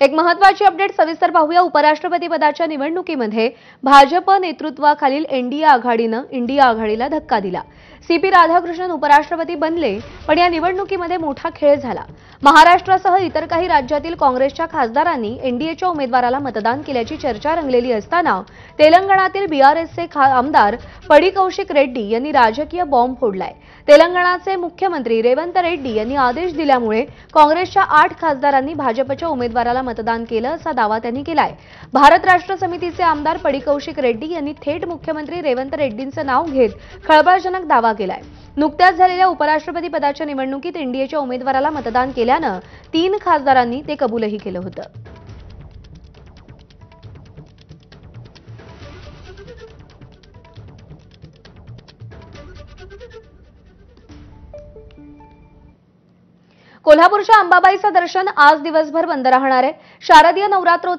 एक महत्त्वाची अपडेट सविस्तर पाहूया। उपराष्ट्रपती पदाच्या निवडणुकीमध्ये भाजप नेतृत्वाखालील एनडीए आघाडीनं इंडिया आघाडीला धक्का दिला। सीपी राधाकृष्णन उपराष्ट्रपती बनले, पण या निवडणुकीमध्ये मोठा खेळ झाला। महाराष्ट्रासह इतर काही राज्यातील काँग्रेसच्या खासदारांनी एनडीएच्या उमेदवाराला मतदान केल्याची चर्चा रंगलेली असताना तेलंगणातील बीआरएसचे आमदार पडी कौशिक रेड्डी यांनी राजकीय बॉम्ब फोडलाय। तेलंगणाचे मुख्यमंत्री रेवंत रेड्डी यांनी आदेश दिल्यामुळे काँग्रेसच्या 8 खासदारांनी भाजपच्या उमेदवाराला मतदान केलं असा दावा त्यांनी केलाय। भारत राष्ट्र समितीचे आमदार पडी कौशिक रेड्डी यांनी थेट मुख्यमंत्री रेवंत रेड्डींचं नाव घेत खळबळजनक दावा केलाय। नुकत्याच झालेल्या उपराष्ट्रपती पदाच्या निवडणुकीत एनडीएच्या उमेदवाराला मतदान केल्यानं 3 खासदारांनी ते कबूलही केलं होतं। कोल्हापूरच्या अंबाबाईचं दर्शन आज दिवसभर बंद राहणार आहे। शारदीय नवरात्र